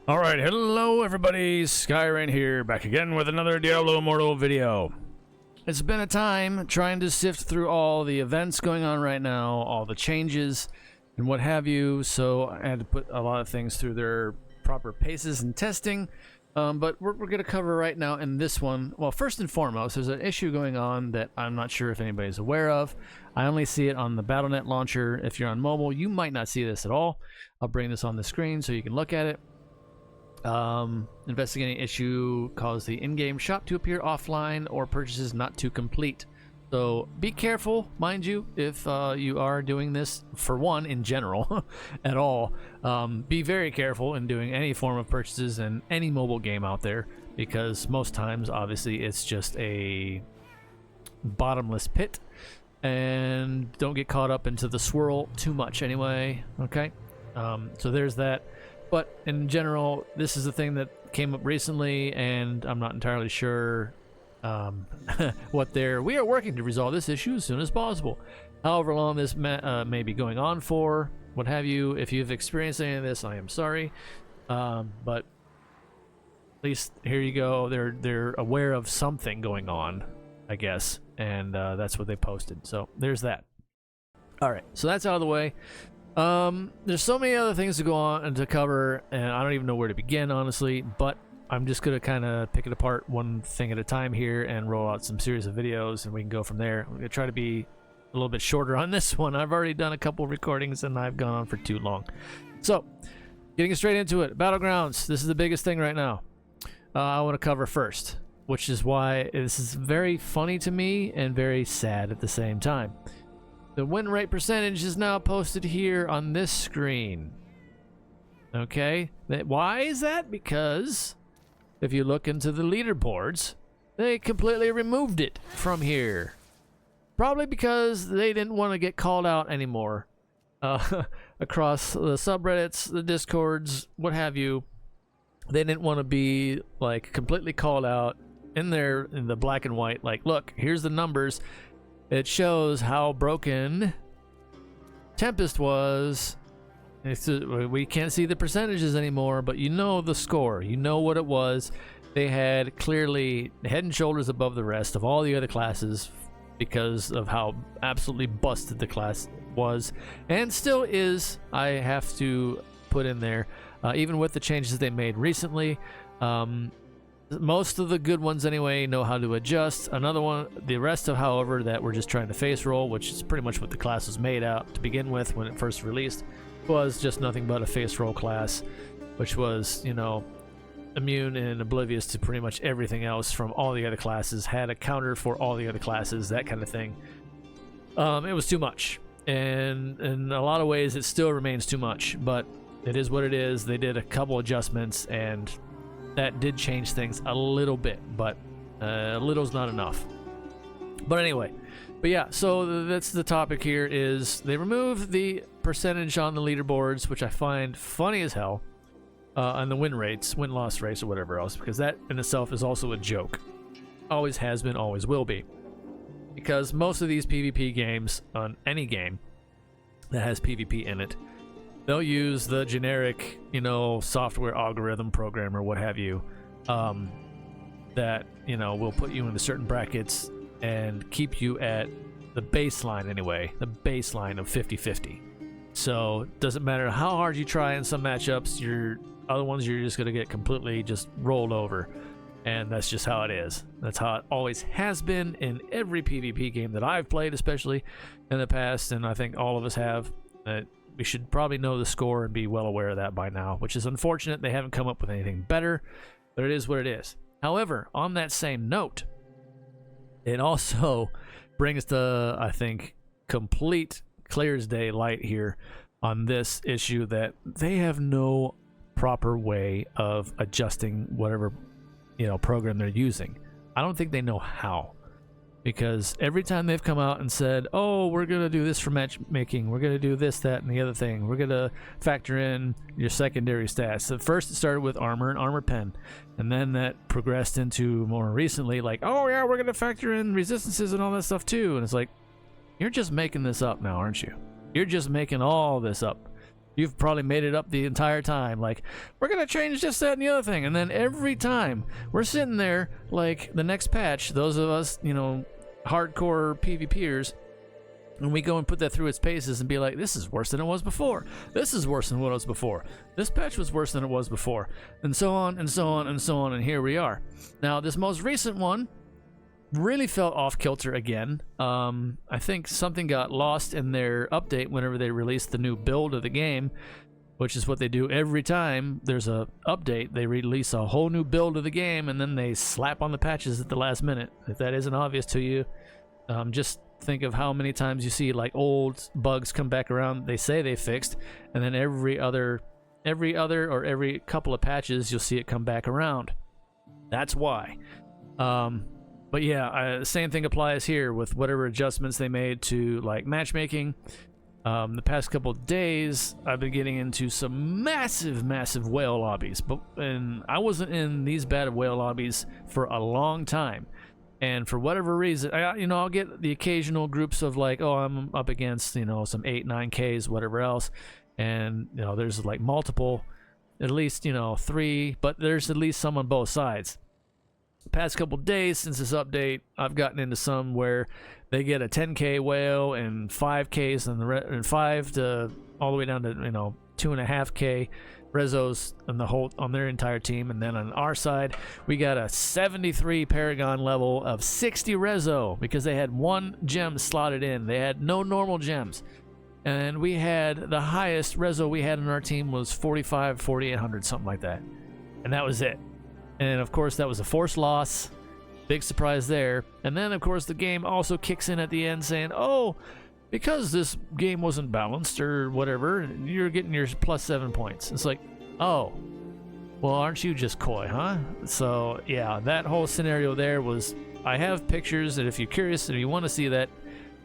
Alright, hello everybody, Skyrain here, back again with another Diablo Immortal video. It's been a time trying to sift through all the events going on right now, all the changes, and what have you, so I had to put a lot of things through their proper paces and testing, but we're going to cover right now in this one. Well, first and foremost, there's an issue going on that I'm not sure if anybody's aware of. I only see it on the Battle.net launcher. If you're on mobile, you might not see this at all. I'll bring this on the screen so you can look at it. Investigating issue caused the in-game shop to appear offline or purchases not to complete. So be careful, mind you, if you are doing this, for one, in general, at all. Be very careful in doing any form of purchases in any mobile game out there, because most times, obviously, it's just a bottomless pit, and don't get caught up into the swirl too much anyway, okay? So there's that. But in general, this is a thing that came up recently, and I'm not entirely sure what they're... We are working to resolve this issue as soon as possible. However long this may be going on for, what have you. If you've experienced any of this, I am sorry. But at least here you go. They're aware of something going on, I guess, and that's what they posted. So there's that. All right, so that's out of the way. There's so many other things to go on and to cover, and I don't even know where to begin, honestly, but I'm just going to kind of pick it apart one thing at a time here and roll out some series of videos, and we can go from there. I'm going to try to be a little bit shorter on this one. I've already done a couple recordings, and I've gone on for too long. So, getting straight into it. Battlegrounds. This is the biggest thing right now. I want to cover first, which is why this is very funny to me and very sad at the same time. The win rate percentage is now posted here on this screen. Okay, why is that? Because if you look into the leaderboards, they completely removed it from here. Probably because they didn't want to get called out anymore. Across the subreddits, the discords, what have you, they didn't want to be like completely called out in there in the black and white. Like, look, here's the numbers. It shows how broken Tempest was. We can't see the percentages anymore, but you know the score. You know what it was. They had clearly head and shoulders above the rest of all the other classes because of how absolutely busted the class was. And still is, I have to put in there, even with the changes they made recently. Most of the good ones anyway know how to adjust. Another one, the rest of, however, that we're just trying to face roll, which is pretty much what the class was made out to begin with when it first released, was just nothing but a face roll class, which was, you know, immune and oblivious to pretty much everything else from all the other classes, had a counter for all the other classes, that kind of thing. It was too much, and in a lot of ways it still remains too much, but it is what it is. They did a couple adjustments, and that did change things a little bit, but a little's not enough. But anyway, but yeah, so that's the topic here, is they removed the percentage on the leaderboards, which I find funny as hell, and the win rates, win-loss rates, or whatever else, because that in itself is also a joke. Always has been, always will be. Because most of these PvP games, on any game that has PvP in it, they'll use the generic, you know, software algorithm programmer, what have you, that, you know, will put you into certain brackets and keep you at the baseline anyway, the baseline of 50-50. So it doesn't matter how hard you try in some matchups, other ones you're just going to get completely just rolled over. And that's just how it is. That's how it always has been in every PvP game that I've played, especially in the past, and I think all of us have. We should probably know the score and be well aware of that by now, which is unfortunate. They haven't come up with anything better, but it is what it is. However, on that same note, it also brings the, I think, complete clear as day light here on this issue that they have no proper way of adjusting whatever, you know, program they're using. I don't think they know how. Because every time they've come out and said, oh, we're going to do this for matchmaking, we're going to do this, that, and the other thing, we're going to factor in your secondary stats. So first it started with armor and armor pen, and then that progressed into more recently, like, oh yeah, we're going to factor in resistances and all that stuff too. And it's like, you're just making this up now, aren't you? You're just making all this up. you've probably made it up the entire time. Like, we're gonna change this, that, and the other thing, and then every time we're sitting there, like the next patch, those of us, you know, hardcore PvPers, and we go and put that through its paces and be like, this is worse than it was before. This is worse than what it was before. This patch was worse than it was before, and so on and so on and so on. And here we are. Now, this most recent one really felt off kilter again. I think something got lost in their update whenever they released the new build of the game, which is what they do every time there's a update. They release a whole new build of the game, and then they slap on the patches at the last minute. If that isn't obvious to you, just think of how many times you see like old bugs come back around. They say they fixed, and then every other or every couple of patches you'll see it come back around. That's why. But yeah, same thing applies here with whatever adjustments they made to like matchmaking. The past couple of days, I've been getting into some massive whale lobbies, and I wasn't in these bad whale lobbies for a long time. And for whatever reason, I'll get the occasional groups of like, oh, I'm up against, you know, some 8, 9Ks, whatever else, and you know, there's like multiple, at least, you know, 3, but there's at least some on both sides. Past couple days since this update, I've gotten into some where they get a 10K whale and 5Ks and 5 to all the way down to, you know, 2.5K rezos on their entire team. And then on our side, we got a 73 Paragon level of 60 rezo because they had one gem slotted in. They had no normal gems. And we had the highest rezo we had in our team was 45, 4800, something like that. And that was it. And of course, that was a forced loss. Big surprise there. And then, of course, the game also kicks in at the end saying, oh, because this game wasn't balanced or whatever, you're getting your +7 points. It's like, oh, well, aren't you just coy, huh? So, yeah, that whole scenario there was, I have pictures, and if you're curious and you want to see that,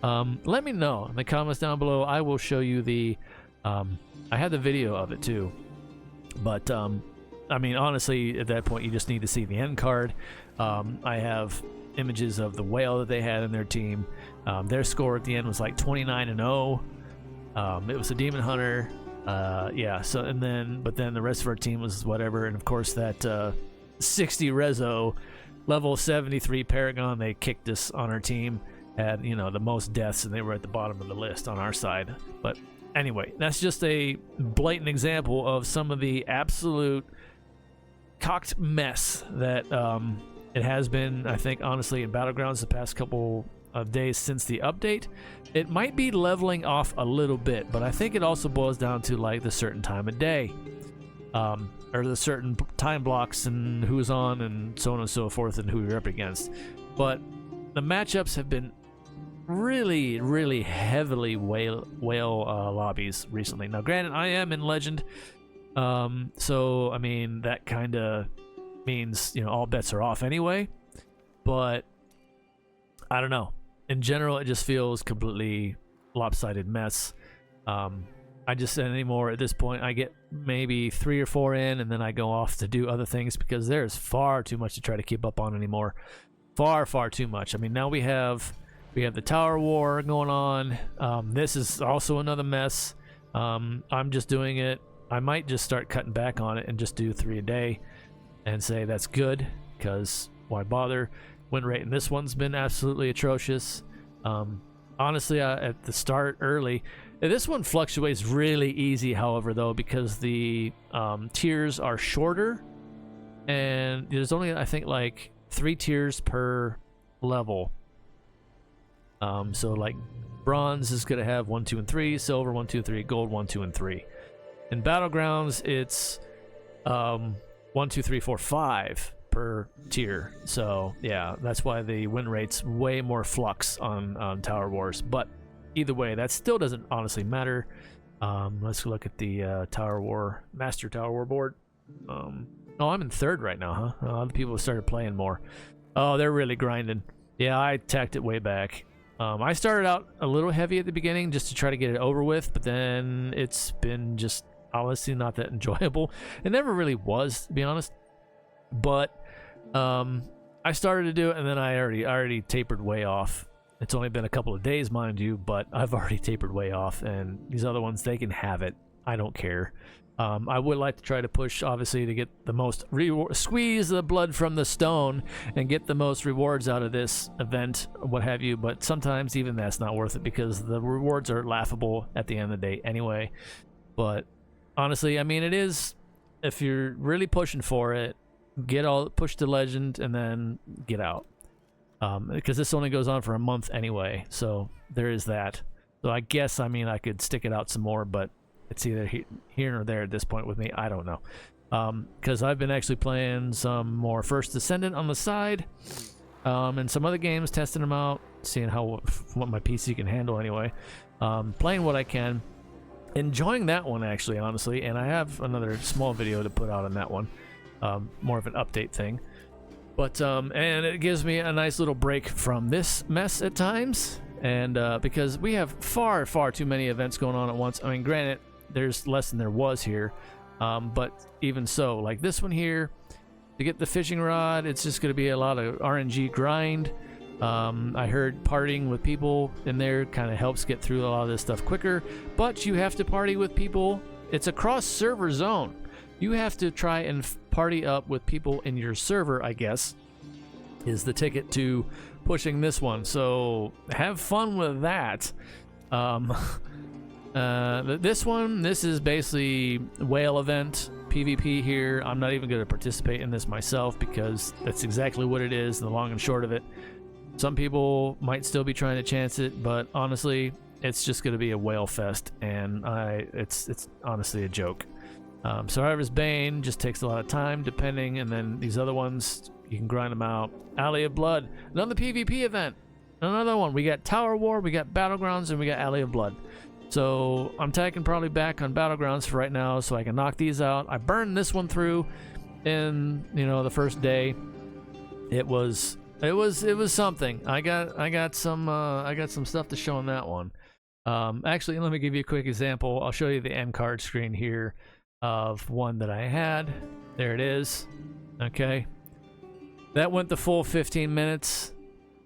let me know in the comments down below. I will show you the, I had the video of it too. But, I mean, honestly, at that point, you just need to see the end card. I have images of the whale that they had in their team. Their score at the end was like 29-0. It was a demon hunter. Yeah. So but then the rest of our team was whatever. And of course, that 60 rezo level 73 Paragon they kicked us on our team had, you know, the most deaths, and they were at the bottom of the list on our side. But anyway, that's just a blatant example of some of the absolute cocked mess that it has been, I think, honestly, in Battlegrounds the past couple of days since the update. It might be leveling off a little bit, but I think it also boils down to like the certain time of day, or the certain time blocks and who's on and so on and so forth and who you're up against. But the matchups have been really heavily whale lobbies recently. Now, granted, I am in Legend. So I mean, that kind of means, you know, all bets are off anyway, but I don't know. In general, it just feels completely lopsided mess. I just said anymore at this point, I get maybe 3 or 4 in, and then I go off to do other things because there's far too much to try to keep up on anymore. Far too much. I mean, now we have the tower war going on. This is also another mess. I'm just doing it. I might just start cutting back on it and just do 3 a day and say that's good, because why bother? Win rate in this one's been absolutely atrocious. Honestly, at the start early, this one fluctuates really easy, however, though, because the tiers are shorter, and there's only, I think, like 3 tiers per level. So like bronze is going to have 1, 2, and 3, silver 1, 2, 3, gold 1, 2, and 3. In Battlegrounds, it's 1, 2, 3, 4, 5 per tier. So yeah, that's why the win rate's way more flux on Tower Wars. But either way, that still doesn't honestly matter. Let's look at the Master Tower War board. Oh, I'm in 3rd right now, huh? Other people have started playing more. Oh, they're really grinding. Yeah, I tacked it way back. I started out a little heavy at the beginning just to try to get it over with, but then it's been just honestly not that enjoyable. It never really was, to be honest. But I started to do it, and then I already tapered way off. It's only been a couple of days, mind you, but I've already tapered way off, and these other ones, they can have it. I don't care. I would like to try to push, obviously, to get the most squeeze the blood from the stone and get the most rewards out of this event, what have you. But sometimes even that's not worth it because the rewards are laughable at the end of the day anyway. But honestly, I mean, it is, if you're really pushing for it, push to legend and then get out. Because this only goes on for a month anyway, so there is that. So I guess, I mean, I could stick it out some more, but it's either here or there at this point with me. I don't know. Because I've been actually playing some more First Descendant on the side, and some other games, testing them out, seeing what my PC can handle anyway. Playing what I can. Enjoying that one, actually, honestly. And I have another small video to put out on that one. More of an update thing. But, and it gives me a nice little break from this mess at times. And because we have far, far too many events going on at once. I mean, granted, there's less than there was here, but even so, like this one here, to get the fishing rod, it's just going to be a lot of RNG grind. I heard partying with people in there kind of helps get through a lot of this stuff quicker, but you have to party with people. It's a cross server zone. You have to try and party up with people in your server, I guess, is the ticket to pushing this one. So have fun with that. This is basically whale event PvP here. I'm not even going to participate in this myself because that's exactly what it is, the long and short of it. Some people might still be trying to chance it, but honestly, it's just going to be a whale fest, and it's honestly a joke. Survivor's Bane just takes a lot of time, depending, and then these other ones, you can grind them out. Alley of Blood, another PvP event. Another one. We got Tower War, we got Battlegrounds, and we got Alley of Blood. So I'm taking probably back on Battlegrounds for right now, so I can knock these out. I burned this one through in, the first day. It was something. I got some stuff to show on that one. Actually, let me give you a quick example. I'll show you the end card screen here of one that I had. There it is. Okay. That went the full 15 minutes.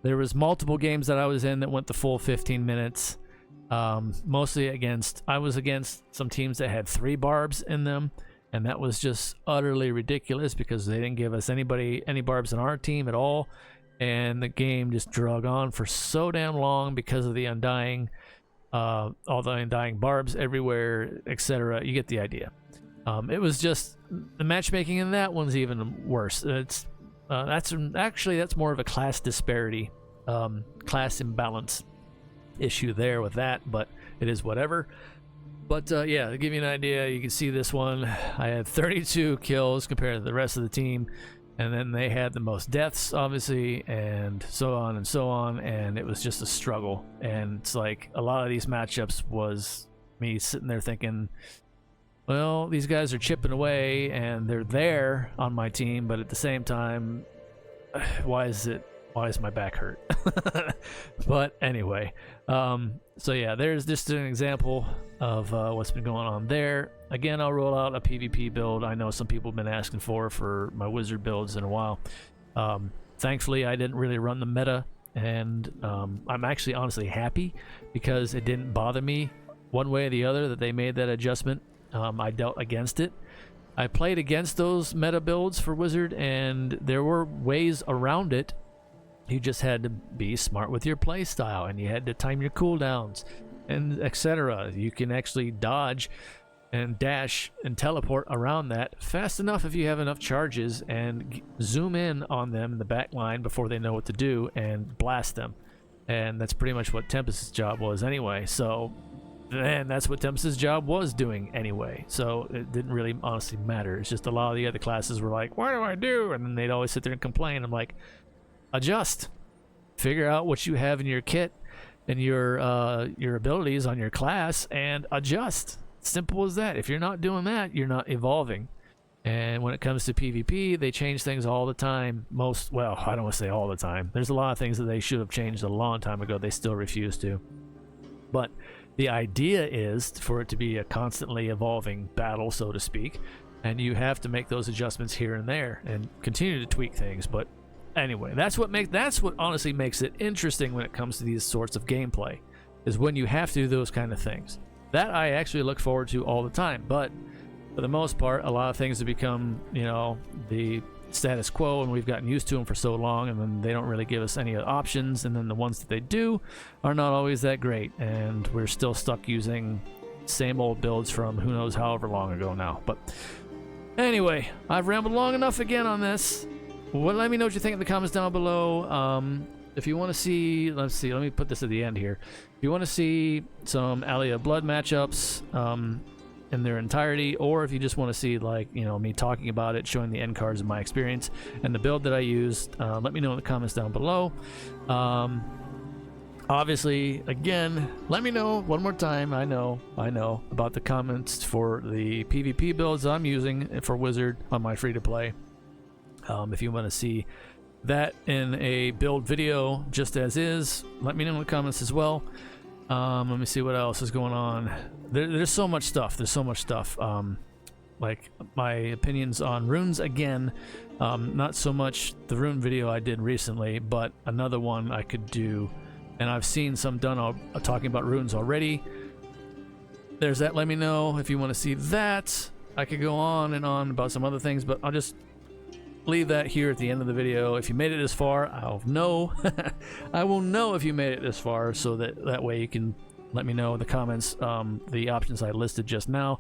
There was multiple games that I was in that went the full 15 minutes. Mostly I was against some teams that had 3 barbs in them, and that was just utterly ridiculous because they didn't give us any barbs in our team at all, and the game just drug on for so damn long because of the undying, all the undying barbs everywhere, etc. You get the idea. It was just the matchmaking in that one's even worse. That's more of a class disparity, class imbalance issue there with that, but it is whatever. But yeah, to give you an idea, you can see this one. I had 32 kills compared to the rest of the team, and then they had the most deaths, obviously, and so on and so on, and it was just a struggle. And it's like a lot of these matchups was me sitting there thinking, well, these guys are chipping away and they're there on my team, but at the same time, why is my back hurt? But anyway, so yeah, there's just an example of what's been going on there. Again, I'll roll out a PvP build. I know some people have been asking for my wizard builds in a while. Thankfully, I didn't really run the meta, and I'm actually honestly happy because it didn't bother me one way or the other that they made that adjustment. I dealt against it. I played against those meta builds for wizard, and there were ways around it. You just had to be smart with your play style, and you had to time your cooldowns, and etc. You can actually dodge and dash and teleport around that fast enough if you have enough charges, and zoom in on them in the back line before they know what to do and blast them. And that's pretty much what Tempest's job was anyway. So, and that's what Tempest's job was doing anyway. So it didn't really honestly matter. It's just a lot of the other classes were like, what do I do? And then they'd always sit there and complain. I'm like, adjust. Figure out what you have in your kit and your abilities on your class and adjust. Simple as that. If you're not doing that, you're not evolving. And when it comes to PvP, they change things all the time. Well, I don't want to say all the time. There's a lot of things that they should have changed a long time ago. They still refuse to. But the idea is for it to be a constantly evolving battle, so to speak. And you have to make those adjustments here and there and continue to tweak things. But anyway, that's what honestly makes it interesting when it comes to these sorts of gameplay, is when you have to do those kind of things. That I actually look forward to all the time. But for the most part, a lot of things have become, you know, the status quo, and we've gotten used to them for so long, and then they don't really give us any options, and then the ones that they do are not always that great, and we're still stuck using same old builds from who knows however long ago now. But anyway, I've rambled long enough again on this. Well, let me know what you think in the comments down below. If you want to see, let me put this at the end here. If you want to see some Alia Blood matchups in their entirety, or if you just want to see, like, you know, me talking about it, showing the end cards of my experience and the build that I used, let me know in the comments down below. Obviously, again, let me know one more time. I know about the comments for the PvP builds I'm using for Wizard on my free-to-play. If you want to see that in a build video just as is, let me know in the comments as well. Let me see what else is going on. There's so much stuff. Like my opinions on runes again. Not so much the rune video I did recently, but another one I could do. And I've seen some done talking about runes already. There's that. Let me know if you want to see that. I could go on and on about some other things, but I'll just leave that here at the end of the video. If you made it this far, I'll know. I will know if you made it this far, so that way you can let me know in the comments the options I listed just now,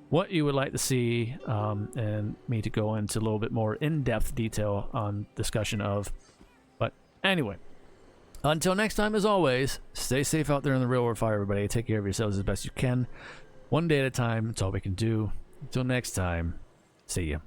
what you would like to see, and me to go into a little bit more in-depth detail on discussion of. But anyway, until next time, as always, stay safe out there in the real world fire, everybody. Take care of yourselves as best you can. One day at a time. That's all we can do. Until next time, see ya.